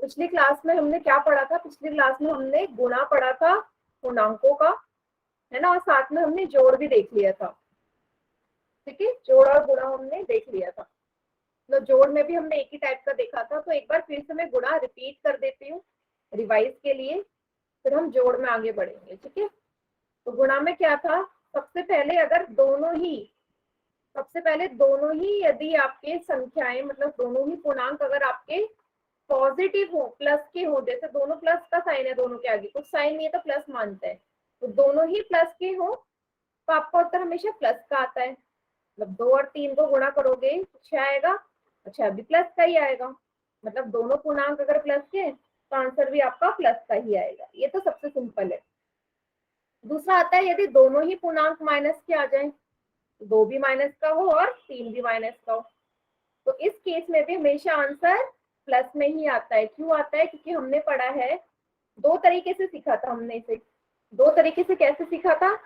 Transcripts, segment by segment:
पिछली क्लास में हमने क्या पढ़ा था? पिछली क्लास में हमने गुणा पढ़ा था पूर्णांकों का, है ना, और साथ में हमने जोड़ भी देख लिया था। ठीक है, जोड़ और गुणा हमने देख लिया था। तो जोड़ में भी हमने एक ही टाइप का देखा था। तो एक बार फिर से मैं गुणा रिपीट कर देती हूँ रिवाइज के लिए, फिर हम जोड़ में आगे बढ़ेंगे। ठीक है, तो गुणा में क्या था? सबसे पहले दोनों ही यदि आपके संख्याएं, मतलब दोनों ही पूर्णांक अगर आपके पॉजिटिव हो, प्लस के हो, जैसे दोनों प्लस का साइन है, दोनों के आगे कुछ साइन नहीं है तो प्लस मानते हैं, तो दोनों ही प्लस के हो तो आपका उत्तर हमेशा प्लस का आता है। मतलब 2 और 3 को गुणा करोगे तो 6 आएगा, अच्छा अभी प्लस का ही आएगा। मतलब दोनों पूर्णांक अगर प्लस के हैं तो आंसर भी आपका प्लस का ही आएगा। ये तो सबसे सिंपल है। दूसरा आता है यदि दोनों ही पूर्णांक माइनस के आ जाए, 2 भी माइनस का हो और 3 भी माइनस का हो, तो इस केस में भी हमेशा आंसर प्लस में ही आता है। क्यों आता है? क्योंकि हमने पढ़ा है, दो तरीके से सीखा था हमने इसे। दो तरीके से कैसे सीखा था?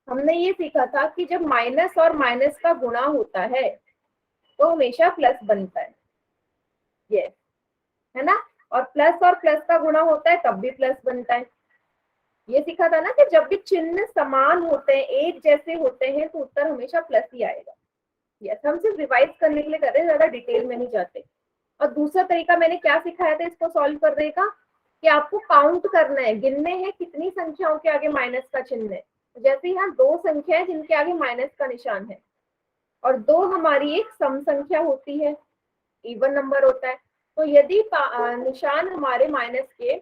हमने ये सीखा था कि जब माइनस और माइनस का गुणा होता है तो हमेशा प्लस बनता है, ये है ना, और प्लस का गुणा होता है तब भी प्लस बनता है। ये सीखा था ना कि जब भी चिन्ह समान होते हैं, एक जैसे होते हैं, तो उत्तर हमेशा प्लस ही आएगा। यस, हम सिर्फ रिवाइज करने के लिए कर रहे हैं, ज्यादा डिटेल में नहीं जाते। और दूसरा तरीका मैंने क्या सिखाया था इसको सॉल्व करने का, कि आपको काउंट करना है, गिनने हैं कितनी संख्याओं के आगे माइनस का चिन्ह है। जैसे यहाँ 2 संख्या है जिनके आगे माइनस का निशान है, और 2 हमारी एक सम संख्या होती है, इवन नंबर होता है। तो यदि निशान हमारे माइनस के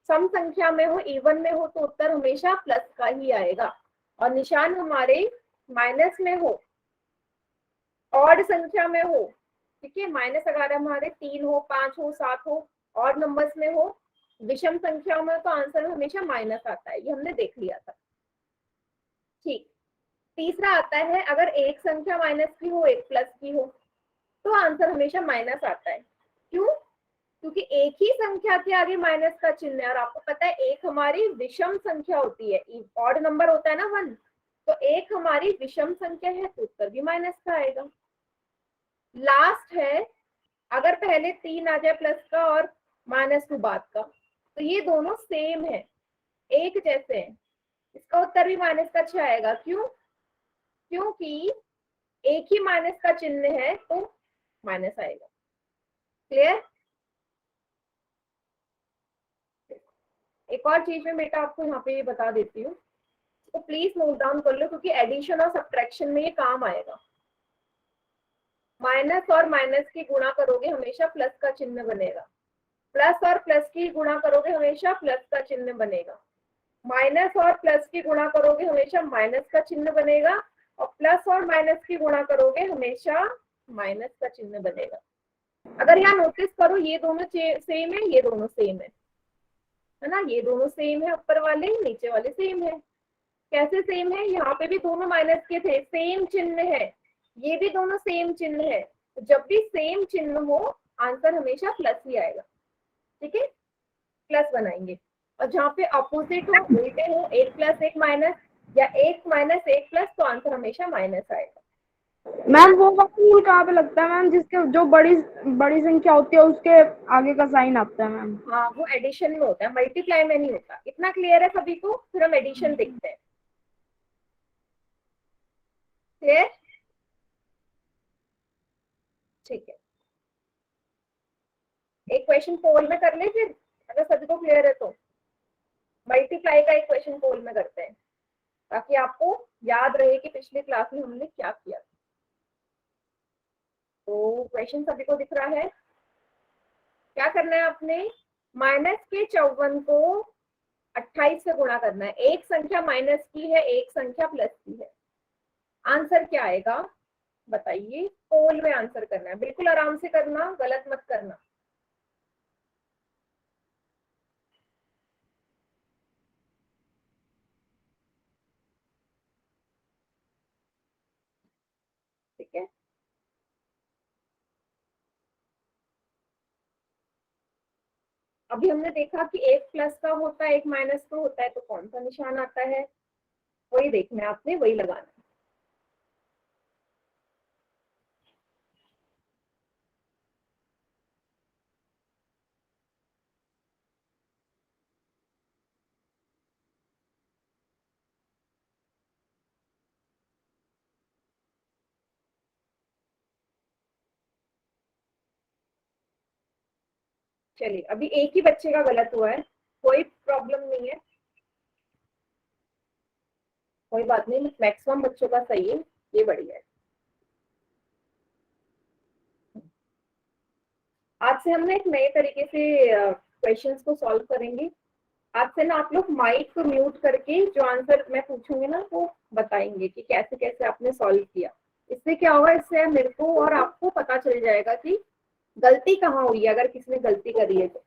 सम संख्या में हो, इवन में हो, तो उत्तर हमेशा प्लस का ही आएगा। और निशान हमारे माइनस में हो, ऑड संख्या में हो, ठीक है, माइनस अगर हमारे 3 हो, 5 हो, 7 हो, ऑड नंबर्स में हो, विषम संख्याओं में, तो आंसर हमेशा माइनस आता है। ये हमने देख लिया था। ठीक, तीसरा आता है अगर एक संख्या माइनस की हो, एक प्लस की हो, तो आंसर हमेशा माइनस आता है। क्यों? क्योंकि एक ही संख्या के आगे माइनस का चिन्ह है, और आपको पता है एक हमारी विषम संख्या होती है, ऑड नंबर होता है ना 1, तो एक हमारी विषम संख्या है तो उत्तर भी माइनस का आएगा। लास्ट है, अगर पहले 3 आ जाए प्लस का और -2 बाद का, तो ये दोनों सेम है, एक जैसे हैं, इसका उत्तर भी माइनस का 6 आएगा। क्यों? क्योंकि एक ही माइनस का चिन्ह है तो माइनस आएगा। क्लियर? एक और चीज में बेटा आपको यहाँ पे ये बता देती हूँ, तो प्लीज नोट डाउन कर लो, क्योंकि एडिशन और सब्ट्रैक्शन में ये काम आएगा। माइनस और माइनस की गुणा करोगे हमेशा प्लस का चिन्ह बनेगा, प्लस और प्लस की गुणा करोगे हमेशा प्लस का चिन्ह बनेगा, माइनस और प्लस की गुणा करोगे हमेशा माइनस का चिन्ह बनेगा, और प्लस और माइनस की गुणा करोगे हमेशा माइनस का चिन्ह बनेगा। अगर यहाँ नोटिस करो, ये दोनों सेम है, ये दोनों सेम है ना, ये दोनों सेम है, ऊपर वाले नीचे वाले सेम है। कैसे सेम है? यहाँ पे भी दोनों माइनस के थे, सेम चिन्ह है, ये भी दोनों सेम चिन्ह है, तो जब भी सेम चिन्ह हो आंसर हमेशा प्लस ही आएगा। ठीक है, प्लस बनाएंगे। और जहाँ पे अपोजिट हो, उल्टे हो, एक प्लस एक माइनस या एक माइनस एक प्लस, तो आंसर हमेशा माइनस आएगा। मैम वो वाला रूल कहाँ पे लगता है मैम, जिसके जो बड़ी बड़ी संख्या होती है उसके आगे का साइन आता है मैम? हाँ, वो एडिशन में होता है, मल्टीप्लाई में नहीं होता। इतना क्लियर है सभी को? फिर हम एडिशन देखते हैं। क्लियर? ठीक है, एक क्वेश्चन पोल में कर ले फिर, अगर सभी को क्लियर है तो। मल्टीप्लाई का एक क्वेश्चन पोल में करते हैं, ताकि आपको याद रहे कि पिछली क्लास में हमने क्या किया। तो क्वेश्चन सभी को दिख रहा है? क्या करना है आपने? -54 को 28 से गुणा करना है। एक संख्या माइनस की है, एक संख्या प्लस की है, आंसर क्या आएगा बताइए? पोल में आंसर करना है, बिल्कुल आराम से करना, गलत मत करना। ठीक है, अभी हमने देखा कि एक प्लस का होता है, एक माइनस का होता है, तो कौन सा निशान आता है वही देखना है आपने, वही लगाना है। चलिए अभी एक ही बच्चे का गलत हुआ है, कोई प्रॉब्लम नहीं है, कोई बात नहीं, मैक्सिमम बच्चों का सही है, ये बढ़िया है। आज से हम ना एक नए तरीके से क्वेश्चंस को सॉल्व करेंगे। आज से ना आप लोग माइक को म्यूट करके जो आंसर मैं पूछूंगी ना वो बताएंगे कि कैसे कैसे आपने सॉल्व किया। इससे क्या होगा, इससे मेरे को और आपको पता चल जाएगा कि गलती कहाँ हुई है, अगर किसी ने गलती करी है तो।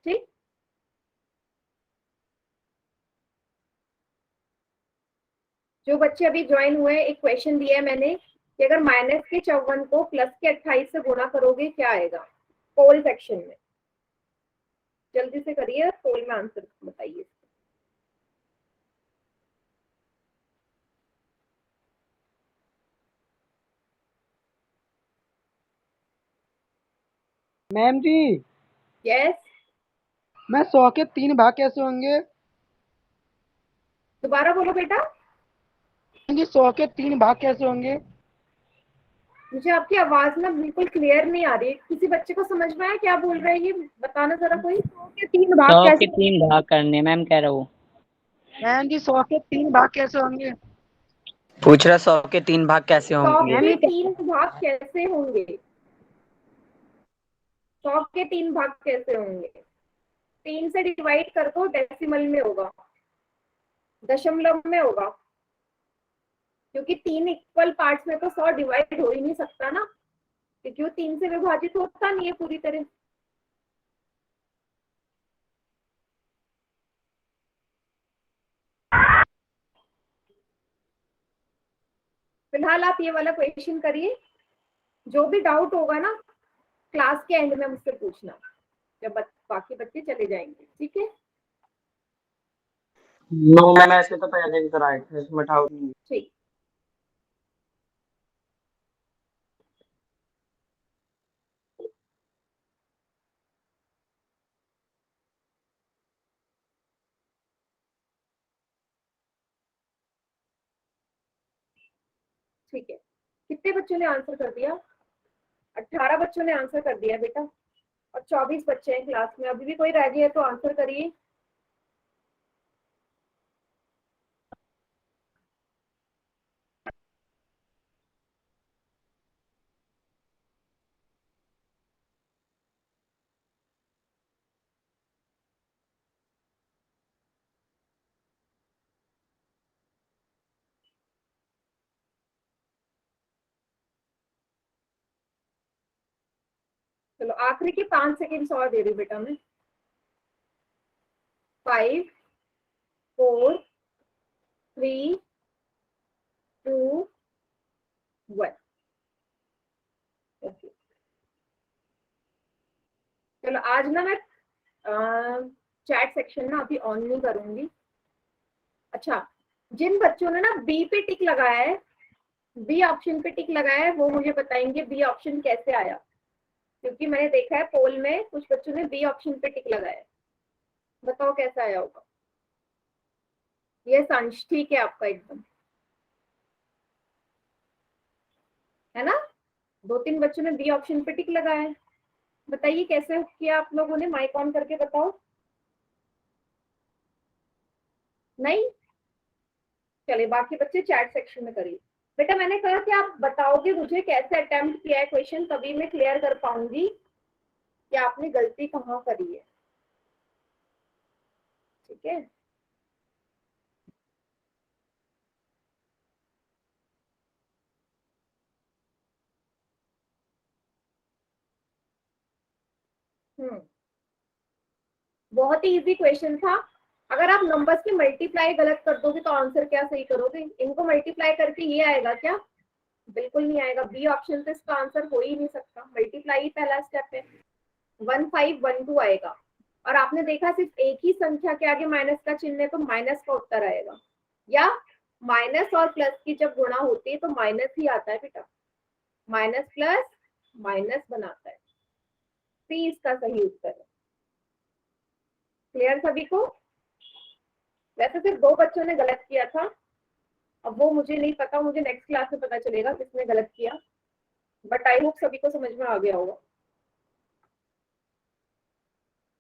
ठीक, जो बच्चे अभी ज्वाइन हुए हैं, एक क्वेश्चन दिया है मैंने कि अगर माइनस के 54 को प्लस के 28 से गुणा करोगे क्या आएगा, पोल सेक्शन में। जल्दी से करिए, पोल में आंसर बताइए। मैम जी, यस, मैं 100 के 3 भाग कैसे होंगे? दोबारा बोलो बेटा। मैम जी, 100 के 3 भाग कैसे होंगे? मुझे आपकी आवाज ना बिल्कुल क्लियर नहीं आ रही है, किसी बच्चे को समझ में आया क्या बोल रहे हैं, ये बताना जरा कोई। 100 के 3 भाग 100 के कैसे? 3 भाग करने, मैम कह रहा हूँ। मैम जी, 100 के 3 भाग कैसे होंगे? पूछ रहा 100 के 3 भाग कैसे 100 होंगे? मैम के ये क्या? 3 भाग कैसे होंगे, 100 के 3 भाग कैसे होंगे, 3 से डिवाइड कर दो, डेसिमल में होगा, दशमलव में होगा, क्योंकि 3 इक्वल पार्ट्स में तो 100 डिवाइड हो ही नहीं सकता ना, क्योंकि वो 3 से विभाजित होता नहीं है पूरी तरह। फिलहाल आप ये वाला क्वेश्चन करिए, जो भी डाउट होगा ना क्लास के एंड में मुझसे पूछना, जब बाकी बच्चे चले जाएंगे, ठीक है। नो मैम, ऐसे तो पहले भी कराए थे, इसमें डाउट नहीं। ठीक, ठीक है। कितने बच्चों ने आंसर कर दिया? 18 बच्चों ने आंसर कर दिया बेटा, और 24 बच्चे हैं क्लास में, अभी भी कोई रह गया है तो आंसर करिए। चलो आखिरी के 5 सेकेंड और दे रही हूँ बेटा मैं। 5 4 3 2 1। ओके, चलो आज ना मैं चैट सेक्शन ना अभी ऑन नहीं करूंगी। अच्छा, जिन बच्चों ने ना बी पे टिक लगाया है, बी ऑप्शन पे टिक लगाया है, वो मुझे बताएंगे बी ऑप्शन कैसे आया, क्योंकि मैंने देखा है पोल में कुछ बच्चों ने बी ऑप्शन पे टिक लगाया है। बताओ कैसा आया होगा। ये संश ठीक है आपका एकदम, है ना। 2-3 बच्चों ने बी ऑप्शन पे टिक लगाया है, बताइए कैसे किया आप लोगों ने, माइक ऑन करके बताओ। नहीं, चलिए बाकी बच्चे चैट सेक्शन में करिए। बेटा मैंने कहा कि आप बताओगे मुझे कैसे अटेम्प्ट किया है क्वेश्चन, तभी मैं क्लियर कर पाऊंगी कि आपने गलती कहाँ करी है, ठीक है। बहुत ही इजी क्वेश्चन था। अगर आप नंबर्स की मल्टीप्लाई गलत कर दोगे तो आंसर क्या सही करोगे, इनको मल्टीप्लाई करके ये आएगा क्या? बिल्कुल नहीं आएगा, बी ऑप्शन से इसका आंसर हो ही नहीं सकता, मल्टीप्लाई ही पहला स्टेप है। 1512 आएगा, और आपने देखा सिर्फ एक ही संख्या के आगे माइनस का चिन्ह है तो माइनस का उत्तर आएगा, या माइनस और प्लस की जब गुणा होती है तो माइनस ही आता है बेटा, माइनस प्लस माइनस बनाता है, सी इसका सही उत्तर है। क्लियर सभी को? वैसे सिर्फ 2 बच्चों ने गलत किया था, अब वो मुझे नहीं पता, मुझे नेक्स्ट क्लास में पता चलेगा किसने गलत किया, बट आई होप सभी को समझ में आ गया होगा।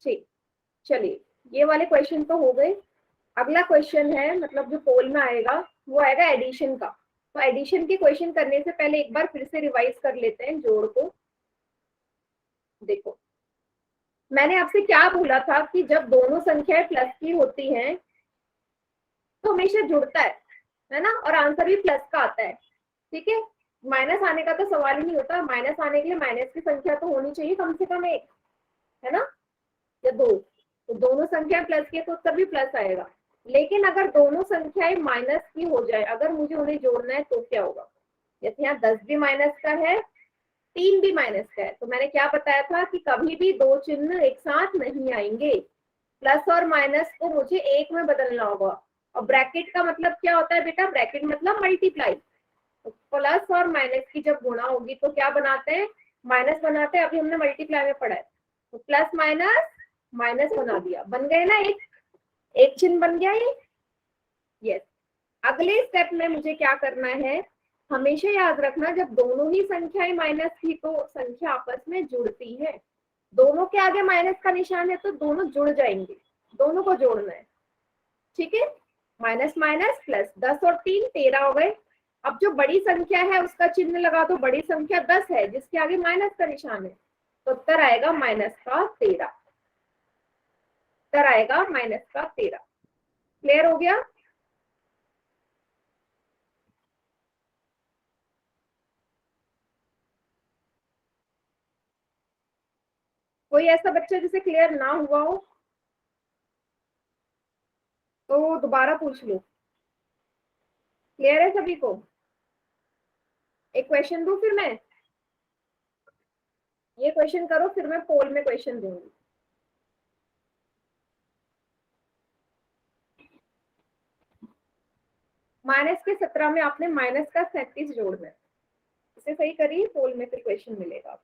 ठीक, चलिए ये वाले क्वेश्चन तो हो गए। अगला क्वेश्चन है, मतलब जो पोल में आएगा वो आएगा एडिशन का। तो एडिशन के क्वेश्चन करने से पहले एक बार फिर से रिवाइज कर लेते हैं जोड़ को। देखो मैंने आपसे क्या बोला था कि जब दोनों संख्याएं प्लस की होती हैं तो हमेशा जुड़ता है ना, और आंसर भी प्लस का आता है। ठीक है, माइनस आने का तो सवाल ही नहीं होता। माइनस आने के लिए माइनस की संख्या तो होनी चाहिए कम से कम एक, है ना, या दो। तो दोनों संख्याएं प्लस की है तो उत्तर भी प्लस आएगा। लेकिन अगर दोनों संख्याएं माइनस की हो जाए, अगर मुझे उन्हें जोड़ना है तो क्या होगा? जैसे यहाँ 10 भी माइनस का है, 3 भी माइनस का है, तो मैंने क्या बताया था कि कभी भी दो चिन्ह एक साथ नहीं आएंगे। प्लस और माइनस को मुझे एक में बदलना होगा। और ब्रैकेट का मतलब क्या होता है बेटा? ब्रैकेट मतलब मल्टीप्लाई। तो प्लस और माइनस की जब गुणा होगी तो क्या बनाते हैं? माइनस बनाते हैं। अभी हमने मल्टीप्लाई में पढ़ा है, तो प्लस माइनस माइनस बना दिया, बन गए ना, एक चिन्ह बन गया ये। यस, अगले स्टेप में मुझे क्या करना है? हमेशा याद रखना, जब दोनों ही संख्याएं माइनस की तो संख्या आपस में जुड़ती है। दोनों के आगे माइनस का निशान है तो दोनों जुड़ जाएंगे, दोनों को जोड़ना है। ठीक है, माइनस माइनस प्लस, 10 और 3 13 हो गए। अब जो बड़ी संख्या है उसका चिन्ह लगा दो। बड़ी संख्या 10 है जिसके आगे माइनस का निशान है, तो उत्तर आएगा माइनस का 13। उत्तर आएगा माइनस का 13। क्लियर हो गया? कोई ऐसा बच्चा जिसे क्लियर ना हुआ हो तो दोबारा पूछ लो। क्लियर है सभी को? एक क्वेश्चन दूं फिर मैं? ये क्वेश्चन करो, फिर मैं पोल में क्वेश्चन दूंगी। माइनस के 17 में आपने माइनस का 37 जोड़ना है। इसे सही करिए, पोल में फिर क्वेश्चन मिलेगा।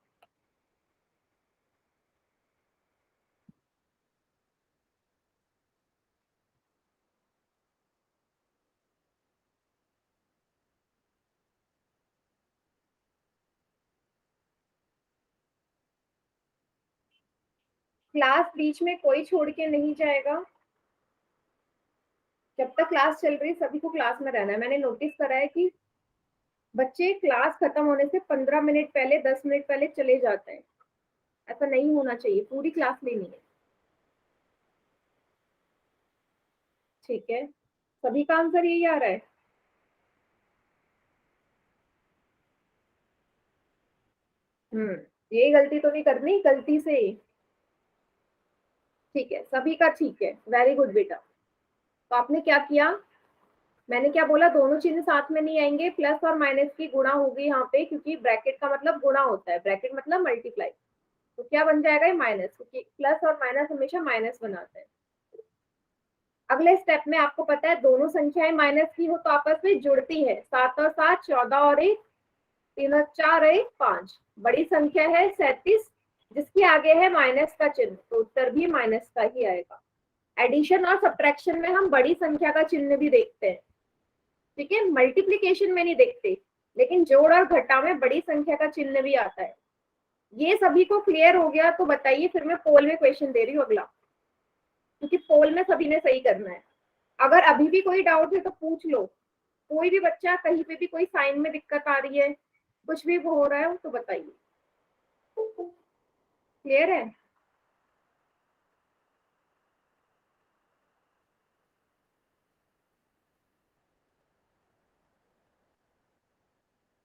क्लास बीच में कोई छोड़ के नहीं जाएगा। जब तक क्लास चल रही सभी को क्लास में रहना है। मैंने नोटिस करा है कि बच्चे क्लास खत्म होने से 15 मिनट पहले, 10 मिनट पहले चले जाते हैं। ऐसा नहीं होना चाहिए, पूरी क्लास लेनी है। ठीक है, सभी का आंसर यही आ रहा है। ये गलती तो नहीं करनी गलती से। ठीक है, सभी का ठीक है, वेरी गुड बेटा। तो आपने क्या किया? मैंने क्या बोला? दोनों चिन्ह साथ में नहीं आएंगे। प्लस और माइनस की गुणा होगी यहाँ पे, क्योंकि ब्रैकेट का मतलब गुणा होता है, ब्रैकेट मतलब मल्टीप्लाई। तो क्या बन जाएगा? ये माइनस, क्योंकि प्लस और माइनस हमेशा माइनस बनाते हैं। अगले स्टेप में आपको पता है दोनों संख्याएं माइनस की हो तो आपस में जुड़ती है। 7 और 7 14 और 1 3 और 4 1 5। बड़ी संख्या है 37 जिसके आगे है माइनस का चिन्ह, तो उत्तर भी माइनस का ही आएगा। एडिशन और सब्ट्रैक्शन में हम बड़ी संख्या का चिन्ह भी देखते हैं, ठीक है, मल्टीप्लीकेशन में नहीं देखते, लेकिन जोड़ और घटा में बड़ी संख्या का चिन्ह भी आता है। ये सभी को क्लियर हो गया तो बताइए, फिर मैं पोल में क्वेश्चन दे रही हूँ अगला, क्योंकि पोल में सभी ने सही करना है। अगर अभी भी कोई डाउट है तो पूछ लो। कोई भी बच्चा कहीं पे भी कोई साइन में दिक्कत आ रही है, कुछ भी हो रहा है तो बताइए। क्लियर है?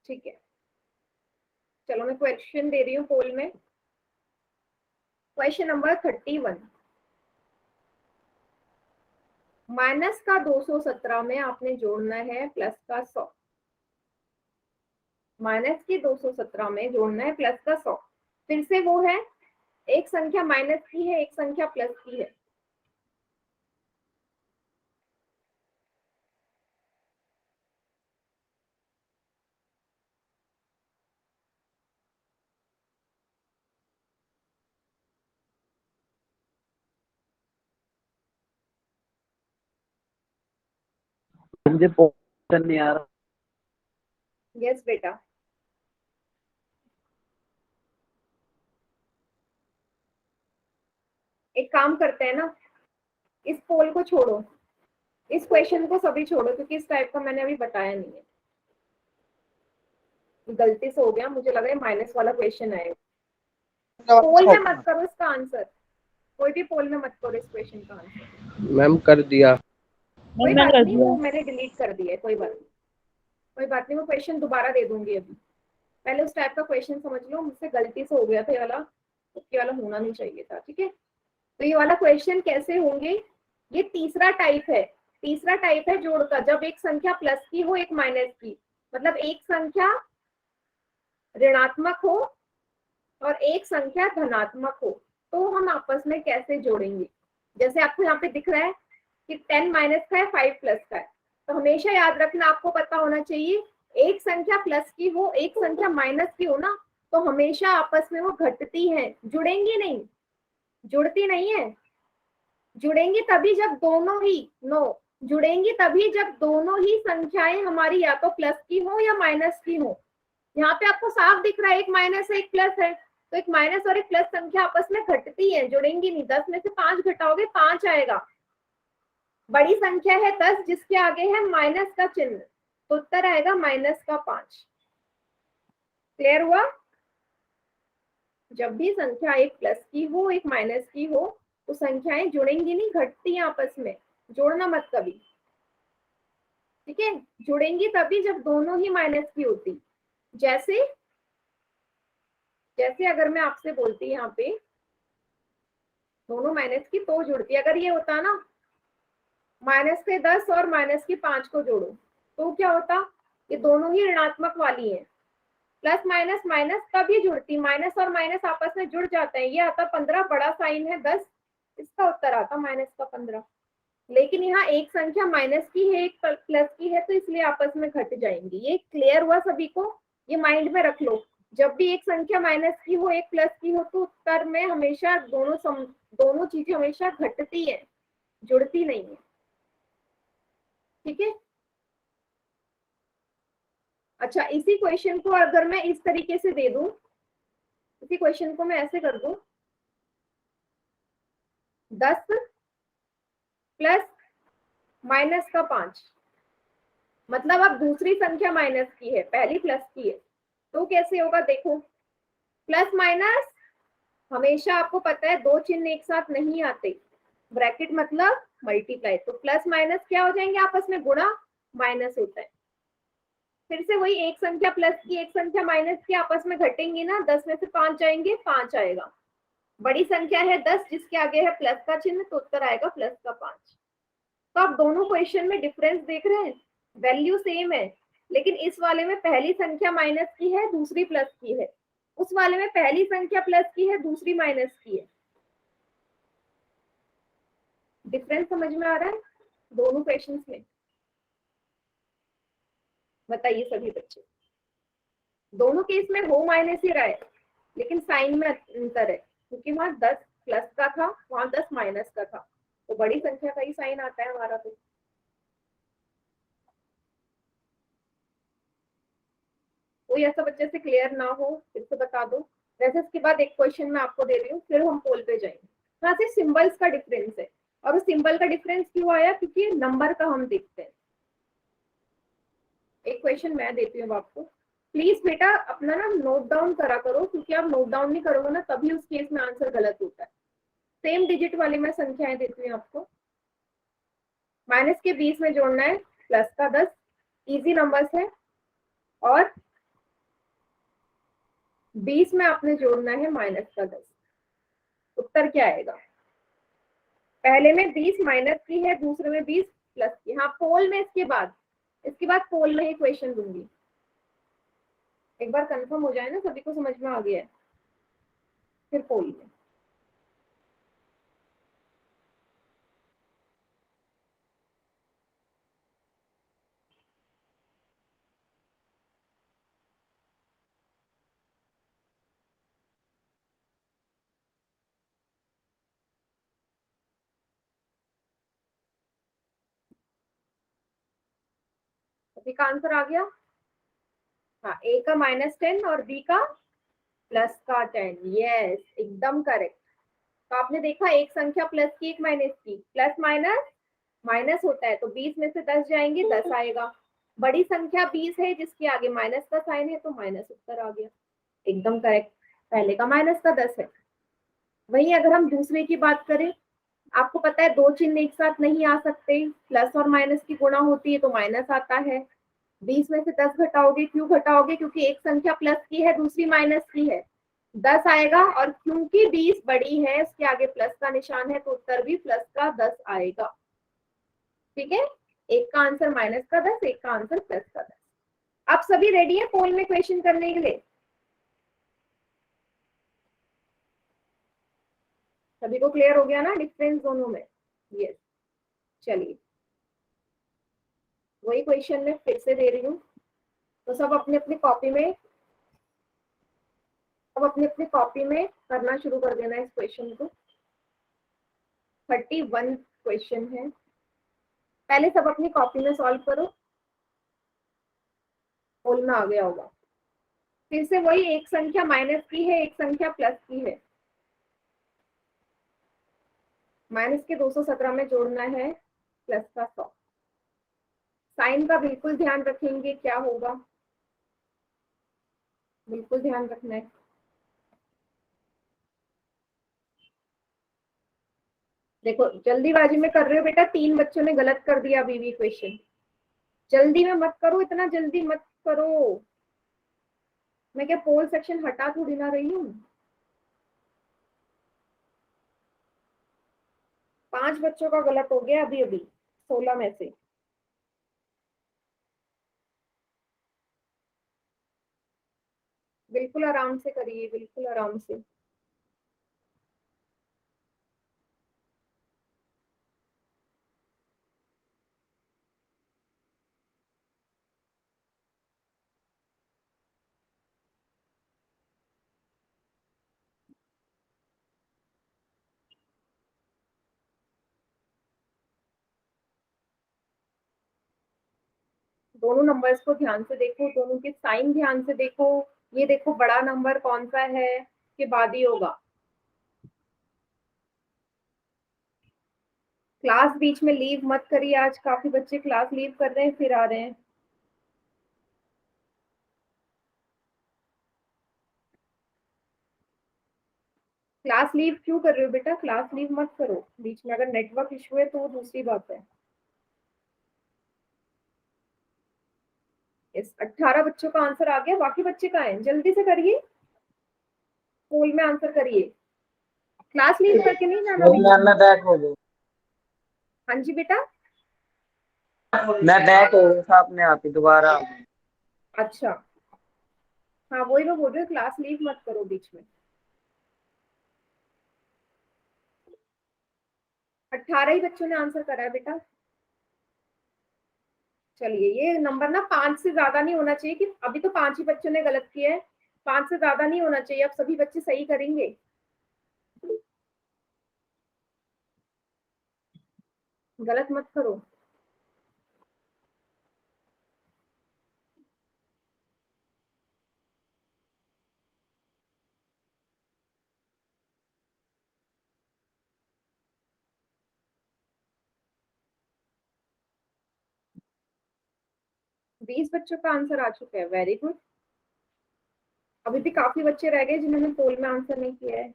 ठीक है, चलो मैं क्वेश्चन दे रही हूँ पोल में। Question number 31। माइनस का 217 में आपने जोड़ना है प्लस का 100। माइनस की 217 में जोड़ना है प्लस का 100। फिर से वो है, एक संख्या माइनस की है, एक संख्या प्लस की है। मुझे क्वेश्चन नहीं आ रहा। यस बेटा, एक काम करते हैं ना, इस पोल को छोड़ो, इस क्वेश्चन को सभी छोड़ो, क्योंकि इस टाइप का मैंने अभी बताया नहीं है, गलती से हो गया, मुझे लगा माइनस वाला क्वेश्चन आएगा। पोल में मत करो इसका आंसर, कोई भी पोल में मत करो इस क्वेश्चन का आंसर। मैम कर दिया। कोई बात नहीं, वो मैंने डिलीट कर दिया है, कोई बात नहीं, कोई बात नहीं, वो क्वेश्चन दोबारा दे दूंगी अभी। पहले उस टाइप का क्वेश्चन समझ लो, मुझसे गलती से हो गया था ये वाला, ये वाला होना नहीं चाहिए था, ठीक है। तो ये वाला क्वेश्चन कैसे होंगे, ये तीसरा टाइप है, तीसरा टाइप है जोड़ का, जब एक संख्या प्लस की हो एक माइनस की, मतलब एक संख्या ऋणात्मक हो और एक संख्या धनात्मक हो, तो हम आपस में कैसे जोड़ेंगे। जैसे आपको यहाँ पे दिख रहा है कि 10 माइनस का है, 5 प्लस का है, तो हमेशा याद रखना, आपको पता होना चाहिए एक संख्या प्लस की हो एक संख्या माइनस की हो ना, तो हमेशा आपस में वो घटती है, जुड़ेंगी नहीं, जुड़ती नहीं है। जुड़ेंगी तभी जब दोनों ही जुड़ेंगी तभी जब दोनों ही संख्याएं हमारी या तो प्लस की हो या माइनस की हो। यहाँ पे आपको साफ दिख रहा है एक माइनस है एक प्लस है, तो एक माइनस और एक प्लस संख्या आपस में घटती है, जुड़ेंगी नहीं। 10 में से 5 घटाओगे 5 आएगा। बड़ी संख्या है 10 जिसके आगे है माइनस का चिन्ह, तो उत्तर आएगा माइनस का 5। क्लियर हुआ। जब भी संख्या एक प्लस की हो एक माइनस की हो तो संख्याएं जुड़ेंगी नहीं, घटती हैं आपस में, जोड़ना मत कभी, ठीक है। जुड़ेंगी तभी जब दोनों ही माइनस की होती। जैसे जैसे अगर मैं आपसे बोलती यहाँ पे दोनों माइनस की तो जुड़ती, अगर ये होता ना माइनस के 10 और माइनस के 5 को जोड़ो तो क्या होता, ये दोनों ही ऋणात्मक वाली हैं, प्लस माइनस माइनस तभी जुड़ती, माइनस और माइनस आपस में जुड़ जाते हैं। ये आता 15, बड़ा साइन है 10, इसका उत्तर आता माइनस का 15। लेकिन यहाँ एक संख्या माइनस की है एक प्लस की है, तो इसलिए आपस में घट जाएंगी। ये क्लियर हुआ सभी को, ये माइंड में रख लो। जब भी एक संख्या माइनस की हो एक प्लस की हो तो उत्तर में हमेशा दोनों चीजें हमेशा घटती है, जुड़ती नहीं है, ठीक है। अच्छा, इसी क्वेश्चन को अगर मैं इस तरीके से दे दूं, इसी क्वेश्चन को मैं ऐसे कर दूं, 10 प्लस माइनस का 5, मतलब अब दूसरी संख्या माइनस की है पहली प्लस की है, तो कैसे होगा देखो। प्लस माइनस हमेशा आपको पता है दो चिन्ह एक साथ नहीं आते, ब्रैकेट मतलब मल्टीप्लाई, तो प्लस माइनस क्या हो जाएंगे आपस में, गुणा, माइनस होता है। फिर से वही एक संख्या प्लस की एक संख्या माइनस की आपस में घटेंगी ना, 10 में से 5 जाएंगे 5 आएगा। बड़ी संख्या है 10 जिसके आगे है प्लस का चिन्ह, तो उत्तर आएगा प्लस का 5। तो आप दोनों क्वेश्चन में डिफरेंस देख रहे हैं, वैल्यू सेम है, लेकिन इस वाले में पहली संख्या माइनस की है दूसरी प्लस की है, उस वाले में पहली संख्या प्लस की है दूसरी माइनस की है। डिफरेंस समझ में आ रहा है दोनों क्वेश्चंस में? बताइए सभी बच्चे, दोनों केस में हो माइनस ही रहा है, लेकिन साइन में अंतर है, क्योंकि वहां 10 प्लस का था वहां 10 माइनस का था, तो बड़ी संख्या का ही साइन आता है हमारा। तो कोई ऐसा बच्चे से क्लियर ना हो फिर से बता दो। वैसे इसके बाद एक क्वेश्चन मैं आपको दे रही हूँ, फिर हम पोल पे जाएंगे। यहाँ से सिंबल्स का डिफरेंस है, और उस सिंबल का डिफरेंस क्यों आया, क्योंकि नंबर का हम देखते हैं। एक क्वेश्चन मैं देती हूँ आपको, प्लीज बेटा अपना ना नोट डाउन करा करो, क्योंकि आप नोट डाउन नहीं करोगे ना तभी उस केस में आंसर गलत होता है। सेम डिजिट वाली मैं संख्याएं देती हूँ आपको। माइनस के 20 में जोड़ना है प्लस का 10, इजी नंबर्स है, और 20 में आपने जोड़ना है माइनस का 10। उत्तर क्या आएगा, पहले में 20 माइनस की है दूसरे में 20 प्लस की। हाँ पोल में इसके बाद पोल में ही क्वेश्चन दूंगी, एक बार कंफर्म हो जाए ना सभी को समझ में आ गया है, फिर पोल में। सभी का आंसर आ गया। हाँ, ए का -10 और बी का +10, यस एकदम करेक्ट। तो आपने देखा एक संख्या प्लस की एक माइनस की, प्लस माइनस माइनस होता है, तो 20 में से 10 जाएंगे 10 आएगा। बड़ी संख्या 20 है जिसके आगे माइनस का साइन है, तो माइनस उत्तर आ गया, एकदम करेक्ट। पहले का माइनस का 10 है। वहीं अगर हम दूसरे की बात करें, आपको पता है दो चिन्ह एक साथ नहीं आ सकते, प्लस और माइनस की गुणा होती है तो माइनस आता है। 20 में से 10 घटाओगे, क्यों घटाओगे? क्योंकि एक संख्या प्लस की है दूसरी माइनस की है, 10 आएगा। और क्योंकि 20 बड़ी है उसके आगे प्लस का निशान है, तो उत्तर भी प्लस का 10 आएगा। ठीक है, एक का आंसर माइनस का 10, एक का आंसर प्लस का 10। आप सभी रेडी है पोल में क्वेश्चन करने के लिए? सभी को क्लियर हो गया ना डिफरेंस दोनों में? यस, चलिए वही क्वेश्चन मैं फिर से दे रही हूँ, तो सब अपने अपनी कॉपी में करना शुरू कर देना इस क्वेश्चन को। 31 क्वेश्चन है, पहले सब अपनी कॉपी में सॉल्व करो, पोल में आ गया होगा। फिर से वही, एक संख्या माइनस की है एक संख्या प्लस की है, माइनस के 217 में जोड़ना है प्लस का 100। साइन का बिल्कुल ध्यान रखेंगे, क्या होगा बिल्कुल ध्यान रखना है। देखो जल्दीबाजी में कर रहे हो बेटा, 3 बच्चों ने गलत कर दिया अभी भी क्वेश्चन। जल्दी में मत करो, इतना जल्दी मत करो। मैं क्या पोल सेक्शन हटा थोड़ी ना रही हूँ। 5 बच्चों का गलत हो गया अभी अभी 16 में से। बिल्कुल आराम से करिए, बिल्कुल आराम से। दोनों नंबर्स को ध्यान से देखो, दोनों के साइन ध्यान से देखो। ये देखो बड़ा नंबर कौन सा है, के बाद ही होगा। क्लास बीच में लीव मत करिए, आज काफी बच्चे क्लास लीव कर रहे हैं फिर आ रहे हैं। क्लास लीव क्यों कर रहे हो बेटा? क्लास लीव मत करो बीच में, अगर नेटवर्क इशू है तो वो दूसरी बात है। इस 18 बच्चों का आंसर आ गया, बाकी बच्चे कहाँ हैं? जल्दी से करिए, पोल में आंसर करिए, क्लास लीव करके नहीं जाना मैम मैं बैक हो गया। हाँ जी बेटा। मैं बैक हो गया था अपने आप ही दोबारा। अच्छा, हाँ वही मैं बोल रही हूँ, क्लास लीव मत करो बीच में। 18 ही बच्चों ने आंसर करा है बेटा। चलिए, ये नंबर ना 5 से ज्यादा नहीं होना चाहिए, कि अभी तो 5 ही बच्चों ने गलत किया है, 5 से ज्यादा नहीं होना चाहिए, अब सभी बच्चे सही करेंगे। गलत मत करो। बीस बच्चों का आंसर आ चुका है, वेरी गुड। अभी भी काफी बच्चे रह गए जिन्होंने पोल में आंसर नहीं किया है।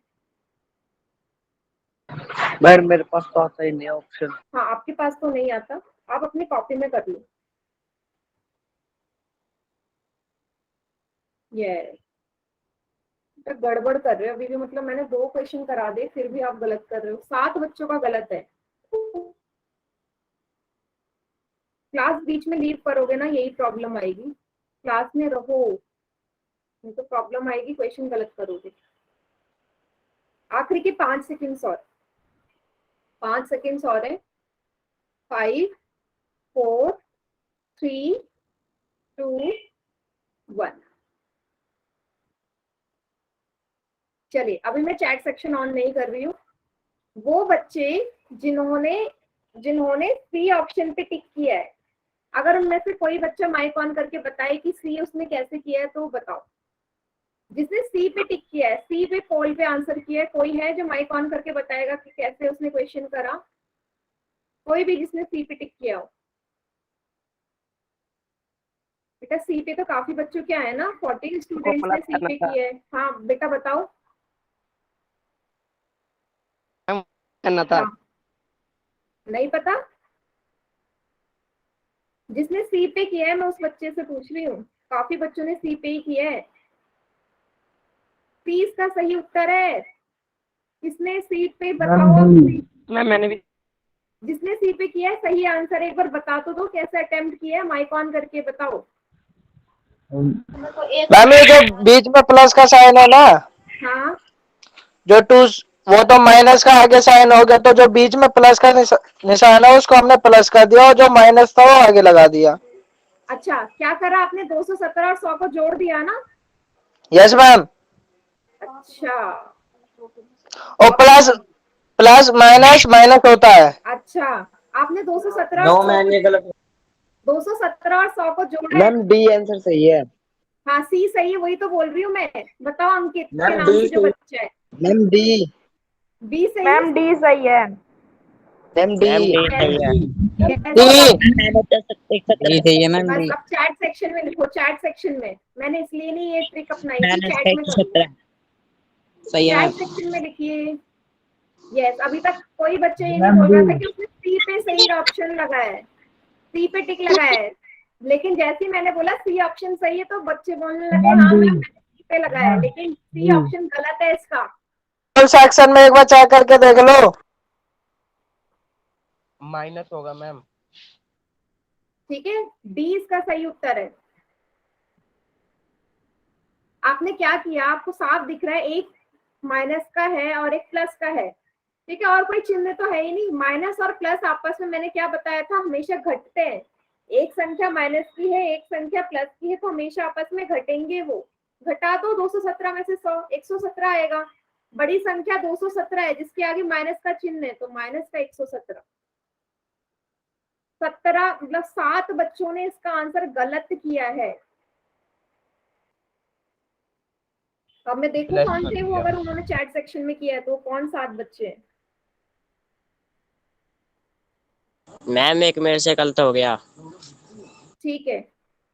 मैम मेरे पास तो आता ही नहीं ऑप्शन। हाँ आपके पास तो नहीं आता, आप अपनी कॉपी में कर लो। ये तो गड़बड़ कर रहे हो अभी भी, मतलब मैंने 2 क्वेश्चन करा दे फिर भी आप गलत कर रहे हो। 7 बच्चों का गलत है। क्लास बीच में लीव करोगे ना, यही प्रॉब्लम आएगी। क्लास में रहो, नहीं तो प्रॉब्लम आएगी, क्वेश्चन गलत करोगे। आखिरी के 5 सेकेंड्स और, 5 सेकेंड्स और है। 5 4 3 2 1। चलिए अभी मैं चैट सेक्शन ऑन नहीं कर रही हूँ। वो बच्चे जिन्होंने जिन्होंने सी ऑप्शन पे टिक किया है, अगर उनमें से कोई बच्चा माइक ऑन करके बताए कि सी उसने कैसे किया है तो बताओ। जिसने सी पे टिक किया है, सी पे पोल पे आंसर किया है, कोई है जो माइक ऑन करके बताएगा कि कैसे उसने क्वेश्चन करा? कोई भी जिसने सी पे टिक किया हो। बेटा सी पे तो काफी बच्चों के आए ना, 14 को स्टूडेंट्स ने प्लस सी करना पे था। किया है। हाँ बेटा बताओ। करना था। हाँ नहीं पता? जिसने सी पे किया है मैं उस बच्चे से पूछ रही हूँ, काफी बच्चों ने सी पे ही किया है। सी इसका सही उत्तर है। किसने सी पे बताओ अब मैम मैंने भी। जिसने सी पे किया है सही आंसर एक बार बता तो दो, कैसे अटेम्प्ट किया है, माइक ऑन करके बताओ। मैम ये जो बीच में प्लस का साइन है ना, हाँ जो टू, वो तो माइनस का आगे साइन हो गया, तो जो बीच में प्लस का निशान है उसको हमने प्लस कर दिया और जो माइनस था वो आगे लगा दिया। अच्छा, क्या करा आपने? 217 और 100 को जोड़ दिया ना? Yes ma'am. अच्छा और प्लस प्लस माइनस माइनस होता है। अच्छा, आपने 217 नो और 100 मैम ये को गलत। 217 और 100 को जोड़ा है। मैम डी आंसर सही है। हाँ सी सही है, वही तो बोल रही हूँ मैं। बताओ अंकित के मैम नाम डी से जो सही। बच्चा है। Ma'am D. बी सही है। मैम डी सही है। मैम डी डी सही है। डी। डी सही है मैम, बस डी। अब चैट सेक्शन में लिखो, चैट सेक्शन में। मैंने इसलिए नहीं ये ट्रिक अपनाई थी, माइनस का चैट में करो। 117 सही है चैट मैम। सेक्शन में लिखिए। यस, अभी तक कोई बच्चा ये नहीं बोल रहा था कि उसने सी पे सही ऑप्शन लगाया है, सी पे टिक लगाया है। लेकिन जैसे ही मैंने बोला सी ऑप्शन सही है तो बच्चे बोलने लगे हाँ मैम मैंने सी पे लगाया है, लेकिन सी ऑप्शन गलत है इसका। सेक्शन में एक बार चेक करके देख लो। माइनस होगा मैम। ठीक है, डी इसका सही उत्तर है। आपने क्या किया, आपको साफ दिख रहा है एक माइनस का है और एक प्लस का है। ठीक है, और कोई चिन्ह तो है ही नहीं। माइनस और प्लस आपस में मैंने क्या बताया था, हमेशा घटते हैं। एक संख्या माइनस की है, एक संख्या प्लस की है, तो हमेशा आपस में घटेंगे। वो घटा दो 217 में से 100, 117 आएगा। बड़ी संख्या 217 है जिसके आगे माइनस का चिन्ह है, तो माइनस का 117। 17 मतलब 7 बच्चों ने इसका आंसर गलत किया है। अब मैं देखूं प्लस कौन कर थे वो, दिया। अगर उन्होंने चैट सेक्शन में किया है तो कौन 7 बच्चे हैं। मैम एक मेरे से गलत हो गया। ठीक है,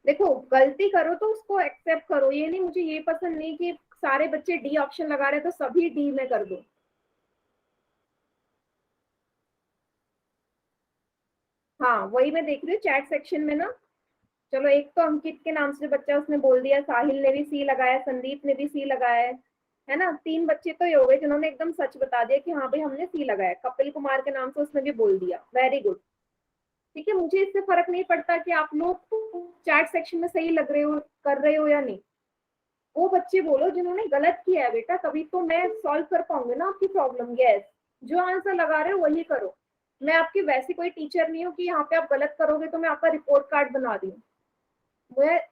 देखो गलती करो तो उसको एक्सेप्ट करो। ये नहीं, मुझे ये पसंद नहीं कि सारे बच्चे डी ऑप्शन लगा रहे तो सभी डी में कर दो। हाँ वही मैं देख रही हूँ चैट सेक्शन में ना। चलो एक तो अंकित के नाम से जो बच्चा उसने बोल दिया, साहिल ने भी सी लगाया, संदीप ने भी सी लगाया है ना। 3 बच्चे तो ये हो गए जिन्होंने एकदम सच बता दिया कि हाँ भाई हमने सी लगाया। कपिल कुमार के नाम से उसने भी बोल दिया, वेरी गुड। ठीक है, मुझे इससे फर्क नहीं पड़ता कि आप लोग चैट सेक्शन में सही लग रहे हो, कर रहे हो या नहीं। वो बच्चे बोलो जिन्होंने गलत किया है बेटा, तभी तो मैं सॉल्व कर पाऊंगी ना आपकी प्रॉब्लम। यस, जो आंसर लगा रहे हो वही करो। मैं आपकी वैसी कोई टीचर नहीं हूँ कि यहाँ पे आप गलत करोगे तो मैं आपका रिपोर्ट कार्ड बना रही हूँ।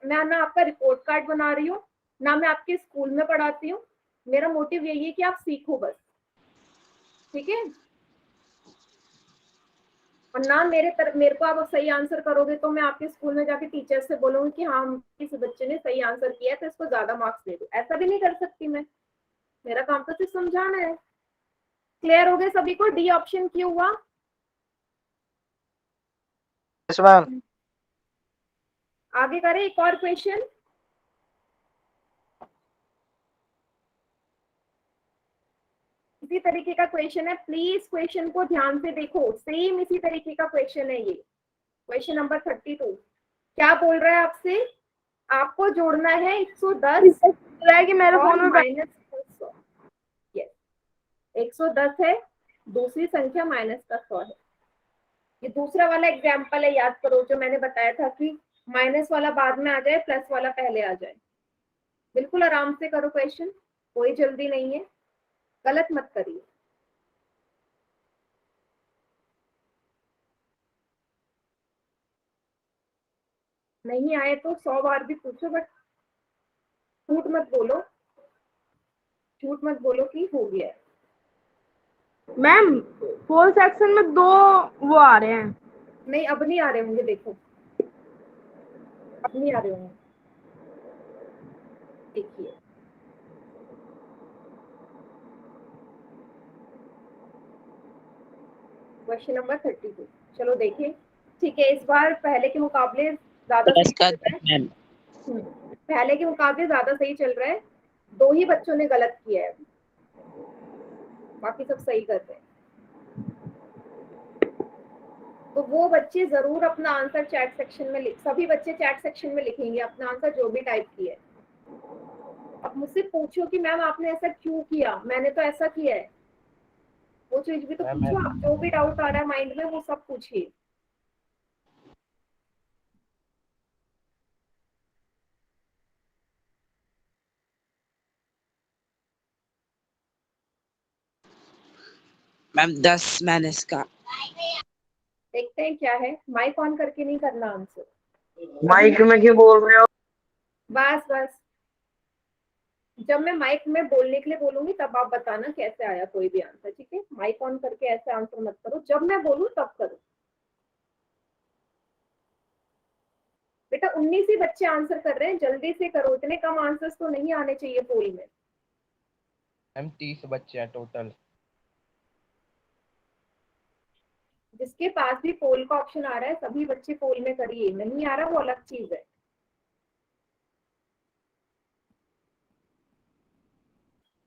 मैं ना आपका रिपोर्ट कार्ड बना रही हूँ, ना मैं आपके स्कूल में पढ़ाती हूँ। मेरा मोटिव यही है कि आप सीखो बस। ठीक है, और ना मेरे को आप सही आंसर करोगे तो मैं आपके स्कूल में जाके टीचर से बोलूंगी कि हाँ किस बच्चे ने सही आंसर किया है तो इसको ज्यादा मार्क्स दे दो। ऐसा भी नहीं कर सकती मैं, मेरा काम तो सिर्फ समझाना है। क्लियर हो गए सभी को? डी ऑप्शन क्यों हुआ? Yes ma'am. आगे करें एक और क्वेश्चन। इसी तरीके का क्वेश्चन है, प्लीज क्वेश्चन को ध्यान से देखो। सेम इसी तरीके का क्वेश्चन है ये, क्वेश्चन नंबर 32। क्या बोल रहा है आपसे? आपको जोड़ना है 110 रहा है कि मेरे और फोन में माइनस 100। यस, 110 है, दूसरी संख्या माइनस का 100 है। ये दूसरा वाला एग्जाम्पल है, याद करो जो मैंने बताया था कि माइनस वाला बाद में आ जाए, प्लस वाला पहले आ जाए। बिल्कुल आराम से करो क्वेश्चन, कोई जल्दी नहीं है, गलत मत करिए। नहीं आए तो 100 बार भी पूछो, बट झूठ मत बोलो, झूठ मत बोलो कि हो गया है। मैम फोल सेक्शन में 2 वो आ रहे हैं। नहीं अब नहीं आ रहे होंगे, देखो अब नहीं आ रहे होंगे। देखिए क्वेश्चन नंबर 32। चलो देखिए, ठीक है, इस बार पहले के मुकाबले ज्यादा प्लस सही का चल रहा है। मैम पहले के मुकाबले ज्यादा सही चल रहा है, 2 ही बच्चों ने गलत किया है, बाकी सब सही कर रहे हैं। तो वो बच्चे जरूर अपना आंसर चैट सेक्शन में सभी बच्चे चैट सेक्शन में लिखेंगे अपना आंसर जो भी टाइप किया है। अब मुझसे पूछो कि मैम आपने ऐसा क्यों किया, मैंने तो ऐसा किया है, वो चीज भी तो पूछो आप, जो भी डाउट आ रहा है माइंड में वो सब पूछिए। मैम 10 माइनस का। देखते हैं क्या है, माइक ऑन करके नहीं करना आंसर। माइक में क्यों बोल रहे हो? बस बस, जब मैं माइक में बोलने के लिए बोलूंगी तब आप बताना कैसे आया कोई भी आंसर, ठीक है? माइक ऑन करके ऐसे आंसर मत करो, जब मैं बोलूं तब करो। बेटा 19 ही बच्चे आंसर कर रहे हैं, जल्दी से करो, इतने कम आंसर्स तो नहीं आने चाहिए पोल में। मैम 30 बच्चे हैं टोटल। जिसके पास भी पोल का ऑप्शन आ रहा है सभी बच्चे पोल में करिए, नहीं आ रहा वो अलग चीज है।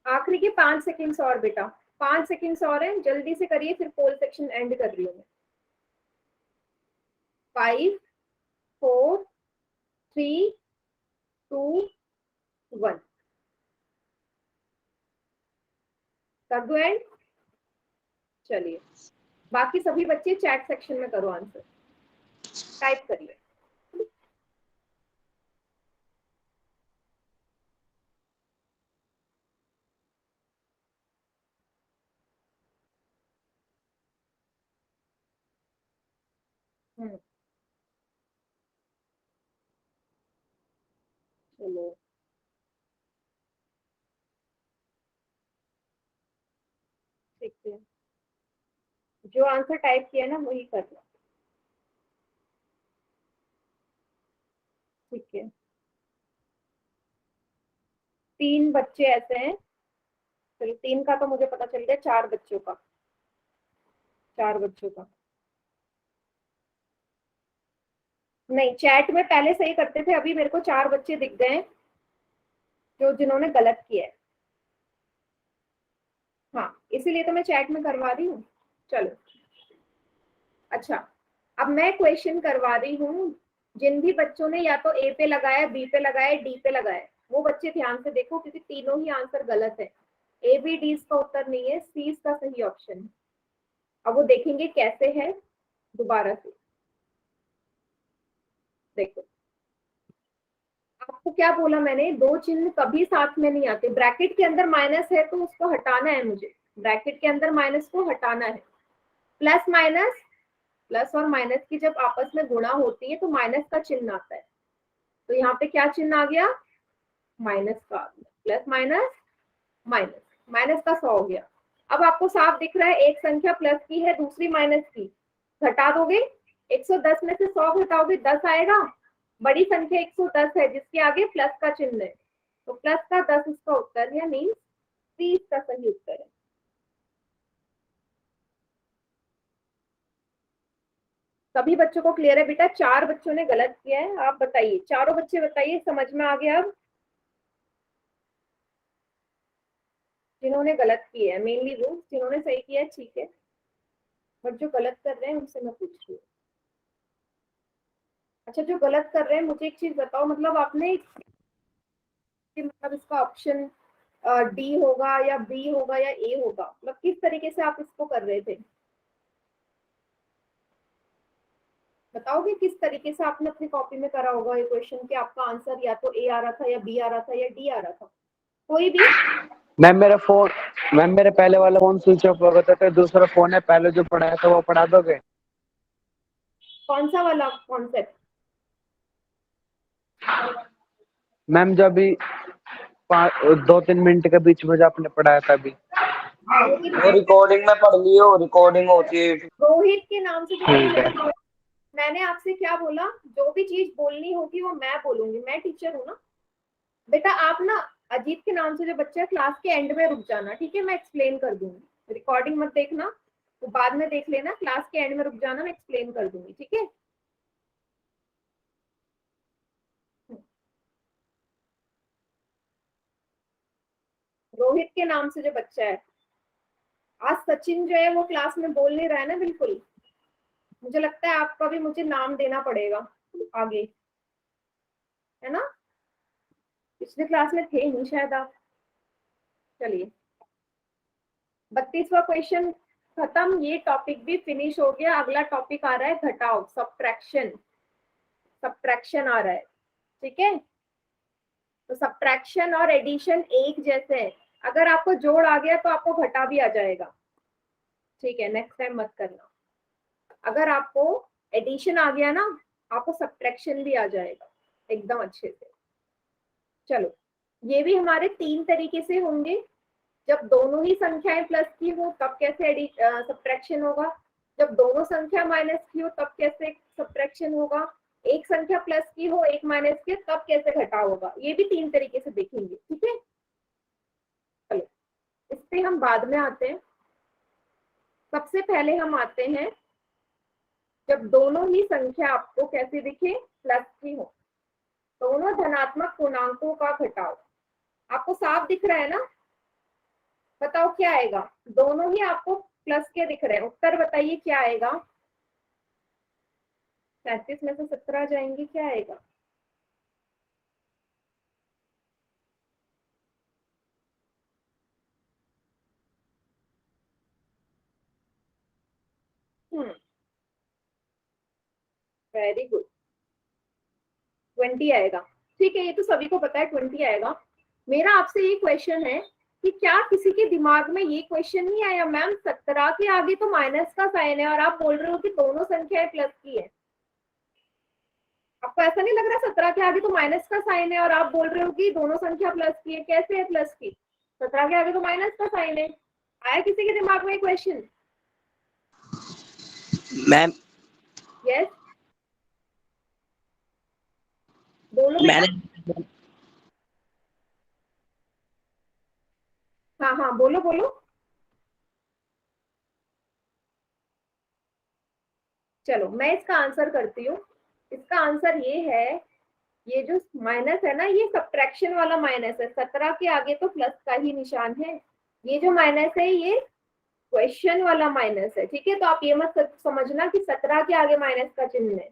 आखिरी के 5 सेकंड्स और बेटा, 5 सेकंड्स और हैं, जल्दी से करिए, फिर पोल सेक्शन एंड कर रही हूँ मैं। 5 4 3 2 1 कर दो एंड। चलिए, बाकी सभी बच्चे चैट सेक्शन में करो आंसर, टाइप करिए। चलो ठीक है, जो आंसर टाइप किया ना वही कर लो, ठीक है। 3 बच्चे ऐसे हैं, चलो 3 का तो मुझे पता चल गया, 4 बच्चों का, 4 बच्चों का नहीं, चैट में पहले सही करते थे, अभी मेरे को 4 बच्चे दिख गए हैं जो जिन्होंने गलत किया है। हाँ, इसीलिए तो मैं चैट में करवा रही हूँ। चलो अच्छा, अब मैं क्वेश्चन करवा रही हूँ, जिन भी बच्चों ने या तो ए पे लगाया, बी पे लगाया, डी पे लगाया, वो बच्चे ध्यान से देखो, क्योंकि तीनों ही आंसर गलत है। ए बी डी इसका उत्तर नहीं है, सी इसका सही ऑप्शन है। अब वो देखेंगे कैसे है, दोबारा से देखो। आपको क्या बोला मैंने, 2 चिन्ह कभी साथ में नहीं आते। ब्रैकेट के अंदर माइनस है तो उसको हटाना है मुझे, ब्रैकेट के अंदर माइनस को हटाना है। प्लस माइनस, प्लस और माइनस की जब आपस में गुणा होती है तो माइनस का चिन्ह आता है, तो यहाँ पे क्या चिन्ह आ गया, माइनस का आ गया। प्लस माइनस माइनस, माइनस का 100 हो गया। अब आपको साफ दिख रहा है, एक संख्या प्लस की है, दूसरी माइनस की, घटा दोगे, 110 में से 100 घटाओगे 10 आएगा। बड़ी संख्या 110 है जिसके आगे प्लस का चिन्ह है, तो प्लस का 10 इसका उत्तर है, मीन्स 30 का सही उत्तर है। सभी बच्चों को क्लियर है बेटा? 4 बच्चों ने गलत किया है, आप बताइए, चारों बच्चे बताइए, समझ में आ गया? अब जिन्होंने गलत किया है, मेनली वो, जिन्होंने सही किया है ठीक है, बट जो गलत कर रहे हैं उनसे मैं पूछ रही हूँ। अच्छा, जो गलत कर रहे हैं मुझे एक चीज बताओ, मतलब आपने मतलब इसका ऑप्शन डी होगा या बी होगा या ए होगा, मतलब किस तरीके से आप इसको कर रहे थे, बताओगे किस तरीके से आपने अपनी कॉपी में करा होगा ये क्वेश्चन, कि आपका आंसर या तो ए आ रहा था या बी आ रहा था या डी आ रहा था, कोई भी? मैम मेरे पहले वाला फोन स्विच ऑफ हो गया था, दूसरा फोन है, पहले जो पढ़ाया था वो पढ़ा दोगे? कौन सा वाला कॉन्सेप्ट? मैम जो अभी 2-3 मिनट के बीच में जो आपने पढ़ाया था अभी, वो रिकॉर्डिंग में पढ़ लियो, रिकॉर्डिंग होती है। रोहित के नाम से जो ठीक है। बच्चा है, मैंने आपसे क्या बोला, जो भी चीज बोलनी होगी वो मैं बोलूंगी, मैं टीचर हूँ ना बेटा। आप ना अजीत के नाम से जो बच्चा है, क्लास के एंड में रुक जाना, ठीक है? मैं एक्सप्लेन कर दूंगी, रिकॉर्डिंग मत देखना, तो बाद में देख लेना, क्लास के एंड में रुक जाना, मैं एक्सप्लेन कर दूंगी, ठीक है। रोहित के नाम से जो बच्चा है, आज सचिन जो है वो क्लास में बोल नहीं रहा है ना बिल्कुल। मुझे लगता है आपका भी मुझे नाम देना पड़ेगा आगे, है ना। पिछले क्लास में थे नहीं शायद आप। चलिए 32वां क्वेश्चन खत्म, ये टॉपिक भी फिनिश हो गया। अगला टॉपिक आ रहा है घटाव, सब्ट्रैक्शन। सब्ट्रैक्शन आ रहा है, ठीक है। तो सब्ट्रैक्शन और एडिशन एक जैसे है, अगर आपको जोड़ आ गया तो आपको घटा भी आ जाएगा, ठीक है। नेक्स्ट टाइम मत करना। अगर आपको एडिशन आ गया ना, आपको सब्ट्रैक्शन भी आ जाएगा एकदम अच्छे से। चलो ये भी हमारे 3 तरीके से होंगे। जब दोनों ही संख्याएं प्लस की हो तब कैसे सब्ट्रैक्शन होगा, जब दोनों संख्या माइनस की हो तब कैसे सब्ट्रैक्शन होगा, एक संख्या प्लस की हो एक माइनस की तब कैसे घटाव होगा। ये भी 3 तरीके से देखेंगे, ठीक है। चलो इस पे हम बाद में आते हैं। सबसे पहले हम आते हैं जब दोनों ही संख्या आपको कैसे दिखे, प्लस की हो, दोनों धनात्मक पूर्णांकों का घटाव। आपको साफ दिख रहा है ना, बताओ क्या आएगा। दोनों ही आपको प्लस के दिख रहे हैं, उत्तर बताइए क्या आएगा। 37 में से 17 जाएंगे, क्या आएगा। वेरी गुड, 20 आएगा, ठीक है। ये तो सभी को पता है 20 आएगा। मेरा आपसे ये क्वेश्चन है कि क्या किसी के दिमाग में ये क्वेश्चन नहीं आया, मैम 17 के आगे तो माइनस का साइन है और आप बोल रहे हो कि दोनों संख्याएं प्लस की है। आपको ऐसा नहीं लग रहा 17 के आगे तो माइनस का साइन है और आप बोल रहे हो कि दोनों संख्या प्लस की है, कैसे है प्लस की। 17 के आगे तो माइनस का साइन है। आया किसी के दिमाग में क्वेश्चन। मैम यस बोलो बेटा। मैंने हाँ हाँ बोलो बोलो। चलो मैं इसका आंसर करती हूँ। इसका आंसर ये है, ये जो माइनस है ना, ये सब्ट्रैक्शन वाला माइनस है। 17 के आगे तो प्लस का ही निशान है। ये जो माइनस है ये क्वेश्चन वाला माइनस है, ठीक है। तो आप ये मत समझना कि 17 के आगे माइनस का चिन्ह है।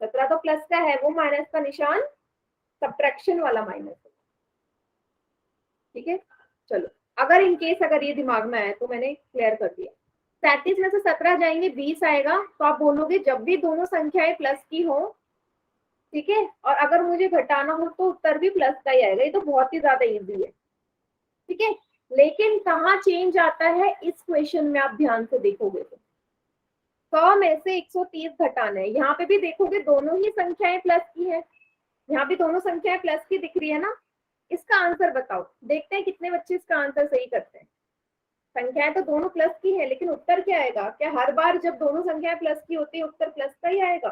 17 तो प्लस का है, वो माइनस का निशान सब्ट्रैक्शन वाला माइनस है, ठीक है। चलो अगर इन केस अगर ये दिमाग में आया तो मैंने क्लियर कर दिया। 37 में से 17 जाएंगे, 20 आएगा। तो आप बोलोगे जब भी दोनों संख्याएं प्लस की हो, ठीक है, और अगर मुझे घटाना हो तो उत्तर भी प्लस का ही आएगा। ये तो बहुत ही ज्यादा इजी है, ठीक है। लेकिन कहाँ चेंज आता है इस क्वेश्चन में, आप ध्यान से देखोगे तो 100 में से 130 घटाना है। यहाँ पे भी देखोगे दोनों ही संख्याएं प्लस की है, यहाँ भी दोनों संख्याएं प्लस की दिख रही है ना। इसका आंसर बताओ, देखते हैं कितने बच्चे इसका आंसर सही करते हैं। संख्याएं तो दोनों प्लस की है, लेकिन उत्तर क्या आएगा। क्या हर बार जब दोनों संख्याएं प्लस की होती है उत्तर प्लस का ही आएगा।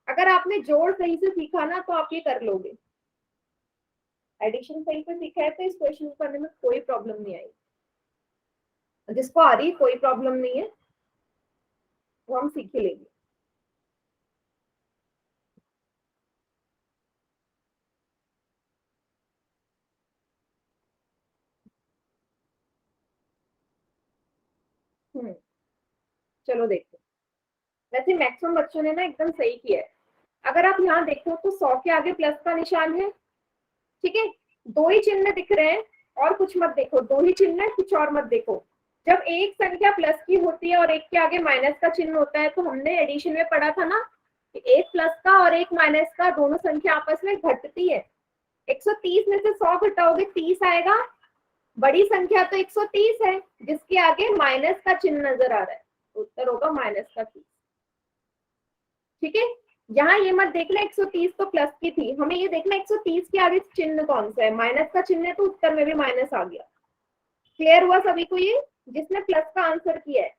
अगर आपने जोड़ सही से सीखा ना तो आप ये कर लोगे। एडिशन सही से सीखा है तो इस क्वेश्चन को करने में कोई प्रॉब्लम नहीं आई। जिसको आ रही कोई प्रॉब्लम नहीं है, वो हम सीख ही लेंगे। चलो देखते हैं। वैसे मैक्सिमम बच्चों ने ना एकदम सही किया है। अगर आप यहाँ देखो तो 100 के आगे प्लस का निशान है, ठीक है। दो ही चिन्ह दिख रहे हैं और कुछ मत देखो, दो ही चिन्ह है, कुछ और मत देखो। जब एक संख्या प्लस की होती है और एक के आगे माइनस का चिन्ह होता है, तो हमने एडिशन में पढ़ा था ना कि एक प्लस का और एक माइनस का दोनों संख्या आपस में घटती है। 130 में से 100 घटाओगे 30 आएगा। बड़ी संख्या तो 130 है जिसके आगे माइनस का चिन्ह नजर आ रहा है, उत्तर होगा माइनस का 30, ठीक है। यहाँ ये मत देखना 130 तो प्लस की थी, हमें ये देखना 130 के आगे चिन्ह कौन सा है, माइनस का चिन्ह है तो उत्तर में भी माइनस आ गया। क्लियर हुआ सभी को ये, जिसने प्लस का आंसर किया है।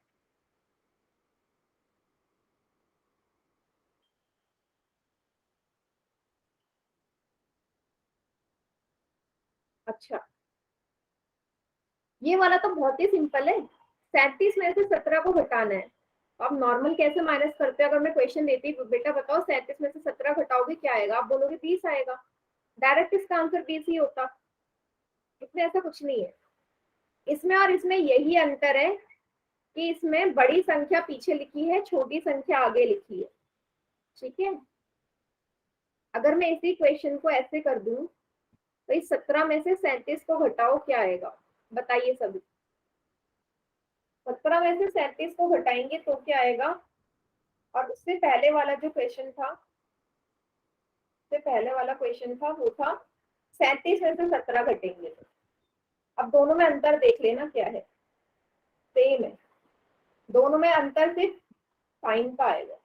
अच्छा ये वाला तो बहुत ही सिंपल है, 37 में से 17 को घटाना है। आप नॉर्मल कैसे माइनस करते हो, अगर मैं क्वेश्चन देती बेटा बताओ 37 में से 17 घटाओगे क्या आएगा, आप बोलोगे 20 आएगा, डायरेक्ट इसका आंसर 20 ही होता। इसमें ऐसा कुछ नहीं है। इसमें और इसमें यही अंतर है कि इसमें बड़ी संख्या पीछे लिखी है, छोटी संख्या आगे लिखी है। ठीक है, अगर मैं इसी क्वेश्चन को ऐसे कर दूं तो इस 17 में से 37 को घटाओ क्या आएगा, बताइए सभी। 17 में से 37 को घटाएंगे तो क्या आएगा, और उससे पहले वाला जो क्वेश्चन था, उससे पहले वाला क्वेश्चन था वो था 37 में से 17 घटेंगे। अब दोनों में अंतर देख लेना क्या है, सेम है, दोनों में अंतर सिर्फ साइन का आएगा।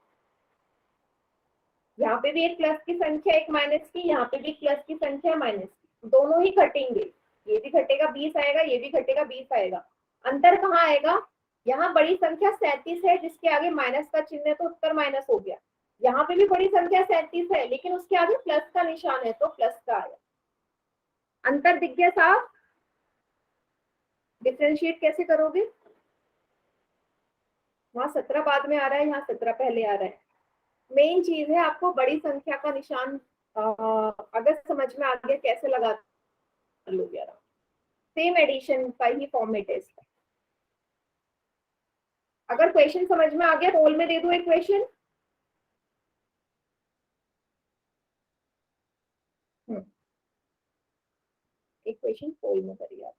यहाँ पे भी एक प्लस की संख्या एक माइनस की, यहाँ पे भी प्लस की संख्या माइनस की, दोनों ही घटेंगे। ये भी घटेगा 20 आएगा, ये भी घटेगा 20 आएगा। अंतर कहाँ आएगा, यहाँ बड़ी संख्या 37 है जिसके आगे माइनस का चिन्ह है तो उत्तर माइनस हो गया। यहाँ पे भी बड़ी संख्या 37 है लेकिन उसके आगे प्लस का निशान है तो प्लस का आया। अंतर दिख गया साफ। डिफरेंशिएट कैसे करोगे, वहां 17 बाद में आ रहा है, यहाँ 17 पहले आ रहा है। मेन चीज है आपको बड़ी संख्या का निशान अगर समझ में आ गया कैसे लगा लोगे आराम। सेम एडिशन का ही फॉर्मेट है इसका। अगर क्वेश्चन समझ में आ गया रोल में दे दो एक क्वेश्चन। एक क्वेश्चन पोल में करिए आप।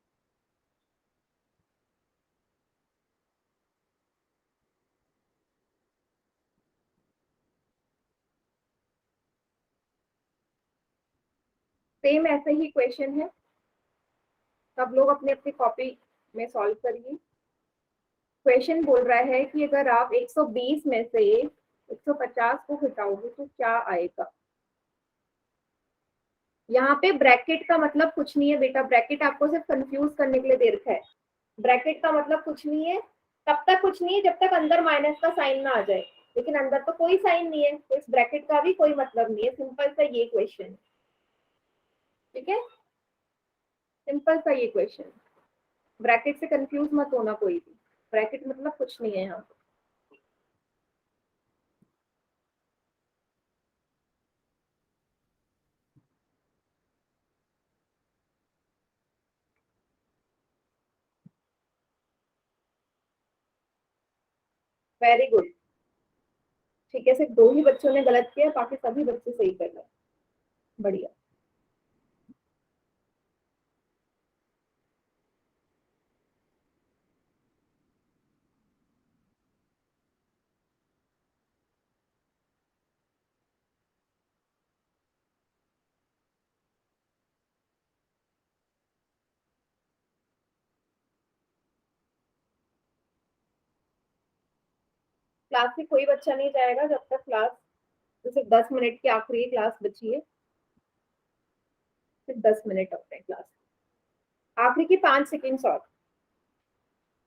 सेम ऐसे ही क्वेश्चन है, सब लोग अपने अपनी कॉपी में सॉल्व करिए। क्वेश्चन बोल रहा है कि अगर आप 120 में से 150 को घटाओगे तो क्या आएगा। यहाँ पे ब्रैकेट का मतलब कुछ नहीं है बेटा, ब्रैकेट आपको सिर्फ कंफ्यूज करने के लिए दे रखा है। ब्रैकेट का मतलब कुछ नहीं है, तब तक कुछ नहीं है जब तक अंदर माइनस का साइन ना आ जाए, लेकिन अंदर तो कोई साइन नहीं है तो इस ब्रैकेट का भी कोई मतलब नहीं है। सिंपल सा ये क्वेश्चन, ठीक है, सिंपल सा ये क्वेश्चन। ब्रैकेट से कंफ्यूज मत होना कोई भी, ब्रैकेट मतलब कुछ नहीं है यहाँ। वेरी गुड, ठीक है, सिर्फ 2 ही बच्चों ने गलत किया, बाकी सभी बच्चे सही कर रहे हैं, बढ़िया। क्लास में कोई बच्चा नहीं जाएगा जब तक क्लास, जैसे 10 मिनट की आखिरी क्लास बची है, सिर्फ 10 मिनट अपने क्लास, आखिरी की 5 सेकेंड्स और।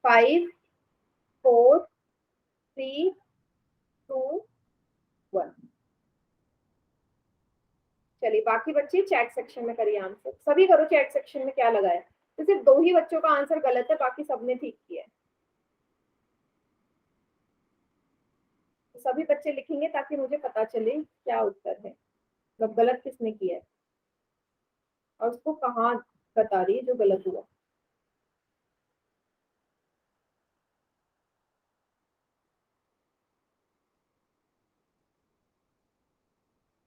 5 4 3 2 1। चलिए बाकी बच्चे चैट सेक्शन में करिए आंसर, सभी करो चैट सेक्शन में क्या लगाया। तो सिर्फ 2 ही बच्चों का आंसर गलत है, बाकी सबने ठीक किया है। तो सभी बच्चे लिखेंगे ताकि मुझे पता चले क्या उत्तर है, मतलब गलत किसने किया है और उसको कहाँ बता रही है जो गलत हुआ।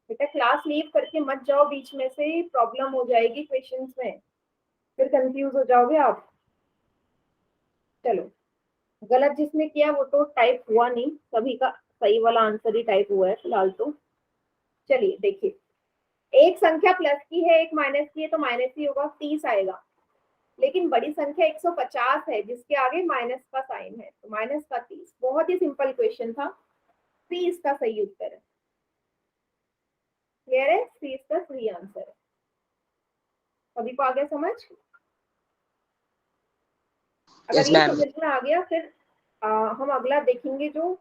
बेटा क्लास लीव करके मत जाओ बीच में से, प्रॉब्लम हो जाएगी क्वेश्चंस में, फिर कंफ्यूज हो जाओगे आप। चलो, गलत जिसने किया वो तो टाइप हुआ नहीं, सभी का सही वाला आंसर ही टाइप हुआ है फिलहाल तो। चलिए देखिए, एक संख्या प्लस की है एक माइनस की है तो माइनस ही होगा, 30 आएगा। लेकिन बड़ी संख्या 150 है जिसके आगे माइनस का साइन है तो माइनस का 30। बहुत ही सिंपल क्वेश्चन था, सी इसका सही उत्तर है। क्लियर है, सी इसका सही आंसर है। सभी को आ गया समझ। अगर यस ये मैम। समझ में आ गया फिर हम अगला देखेंगे जो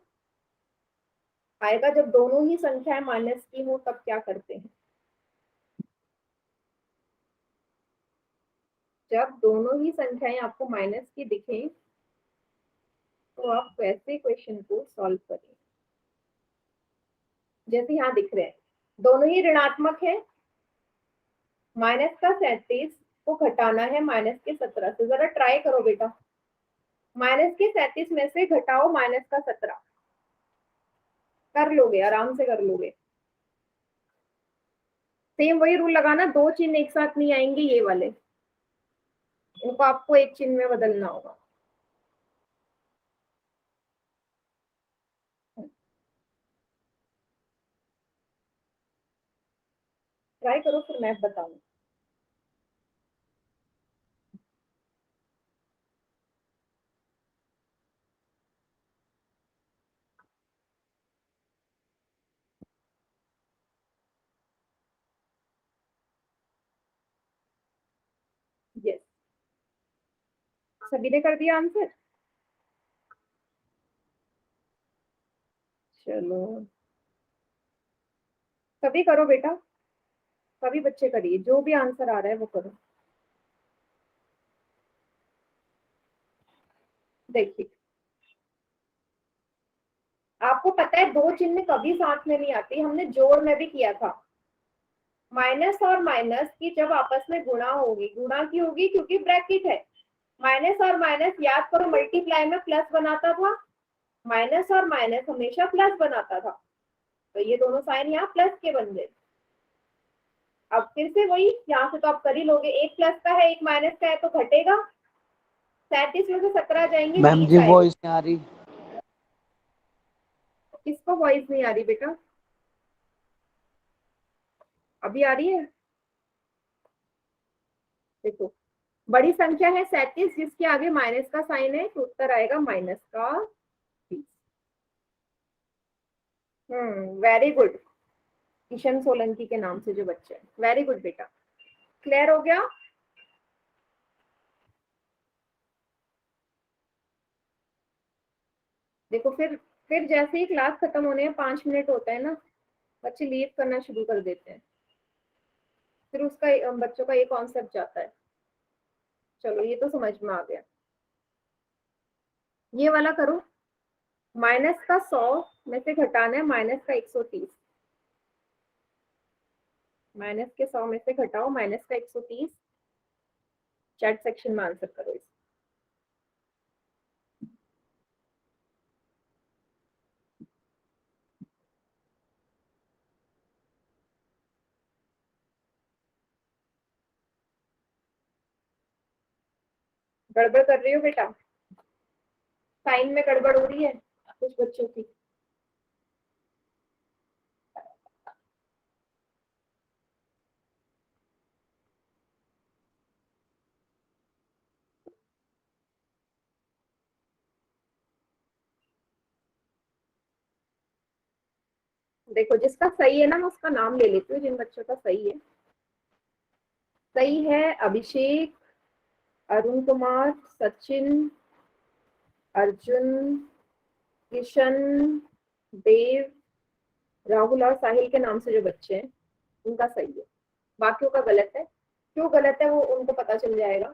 आएगा, जब दोनों ही संख्याएं माइनस की हो तब क्या करते हैं। जब दोनों ही संख्याएं आपको माइनस की दिखें तो आप वैसे क्वेश्चन को सॉल्व करें जैसे यहाँ दिख रहे हैं, दोनों ही ऋणात्मक है, माइनस का 37 को घटाना है माइनस के 17 से। जरा ट्राई करो बेटा, माइनस के 37 में से घटाओ माइनस का 17, कर लोगे, आराम से कर लोगे। सेम वही रूल लगाना, दो चिन्ह एक साथ नहीं आएंगे ये वाले, इनको आपको एक चिन्ह में बदलना होगा। ट्राई करो फिर मैं बताऊं। यस, सभी ने कर दिया आंसर। चलो सभी करो बेटा, सभी बच्चे करिए, जो भी आंसर आ रहा है वो करो। देखिए आपको पता है दो चिन्ह कभी साथ में नहीं आती, हमने जोड़ में भी किया था। माइनस और माइनस की जब आपस में गुणा होगी, गुणा की होगी क्योंकि ब्रैकेट है। माइनस और माइनस याद करो मल्टीप्लाई में प्लस बनाता था, माइनस और माइनस हमेशा प्लस बनाता था, तो ये दोनों साइन यहाँ प्लस के बन गए। अब फिर से वही, यहाँ से तो आप कर ही लोगे, एक प्लस का है एक माइनस का है तो घटेगा, 37 में से 17 जाएंगे, मैम 20 जी आएगा। वॉइस नहीं आ रही। किसको वॉइस नहीं आ रही बेटा? अभी आ रही है? देखो बड़ी संख्या है 37 जिसके आगे माइनस का साइन है तो उत्तर आएगा माइनस का 20। वेरी गुड, किशन सोलंकी के नाम से जो बच्चे हैं, वेरी गुड बेटा, क्लियर हो गया। देखो फिर जैसे ही क्लास खत्म होने में 5 मिनट होता है ना, बच्चे लीव करना शुरू कर देते हैं, फिर उसका बच्चों का ये कॉन्सेप्ट जाता है। चलो ये तो समझ में आ गया। ये वाला करो, माइनस का 100 में से घटाना है माइनस का 130, माइनस के 100 में से घटाओ माइनस का 130, चैट सेक्शन में आंसर करो इस। गड़बड़ कर रही हो बेटा? साइन में गड़बड़ हो रही है कुछ बच्चों की? देखो जिसका सही है ना मैं उसका नाम ले लेती हूँ, जिन बच्चों का सही है। सही है अभिषेक, अरुण कुमार, सचिन, अर्जुन, किशन, देव, राहुल और साहिल के नाम से जो बच्चे हैं उनका सही है, बाकियों का गलत है। क्यों गलत है वो उनको पता चल जाएगा।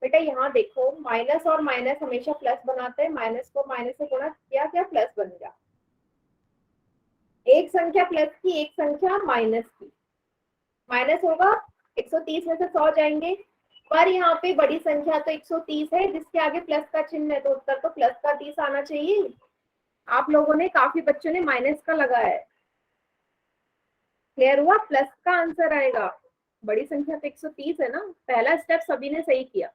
बेटा यहाँ देखो माइनस और माइनस हमेशा प्लस बनाते हैं, माइनस को माइनस से गुणा किया क्या प्लस बन गया। एक संख्या प्लस की एक संख्या माइनस की, माइनस होगा 130 में से 100 जाएंगे, पर यहाँ पे बड़ी संख्या तो 130 है जिसके आगे प्लस का चिन्ह है तो उत्तर तो प्लस का 30 आना चाहिए। आप लोगों ने, काफी बच्चों ने माइनस का लगाया है, क्लियर हुआ, प्लस का आंसर आएगा। बड़ी संख्या तो 130 है ना, पहला स्टेप सभी ने सही किया,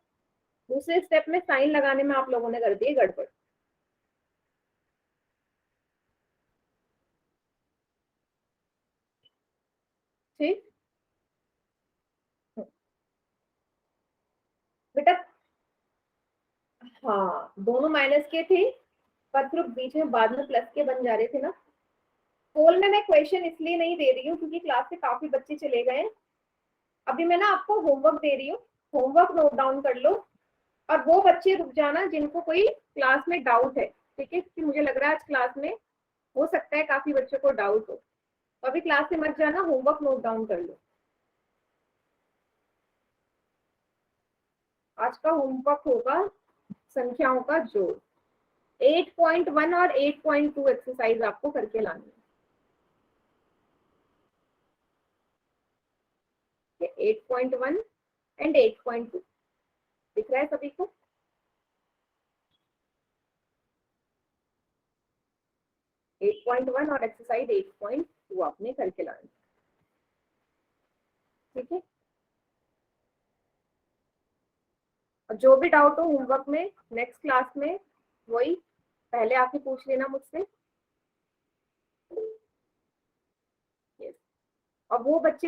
दूसरे स्टेप में साइन लगाने में आप लोगों ने कर दिए गड़बड़। ठीक बेटा, हाँ दोनों माइनस के थे पर फिर बीच में बाद में प्लस के बन जा रहे थे ना। पोल में मैं क्वेश्चन इसलिए नहीं दे रही हूँ क्योंकि क्लास से काफी बच्चे चले गए। अभी मैं ना आपको होमवर्क दे रही हूँ, होमवर्क नोट डाउन कर लो, और वो बच्चे रुक जाना जिनको कोई क्लास में डाउट है, ठीक है, कि मुझे लग रहा है आज क्लास में हो सकता है काफी बच्चों को डाउट हो, तो अभी क्लास से मत जाना, होमवर्क नोट डाउन कर लो। आज का होमवर्क होगा संख्याओं का जोड़। 8.1 और 8.2 एक्सरसाइज आपको करके लानी है। 8.1 एंड 8.2 दिख रहा है सभी को? एट पॉइंट वन और एक्सरसाइज 8.2 आपने करके लानी, ठीक है। और जो भी डाउट हो होमवर्क में नेक्स्ट क्लास में वही पहले आके पूछ लेना मुझसे। और वो बच्चे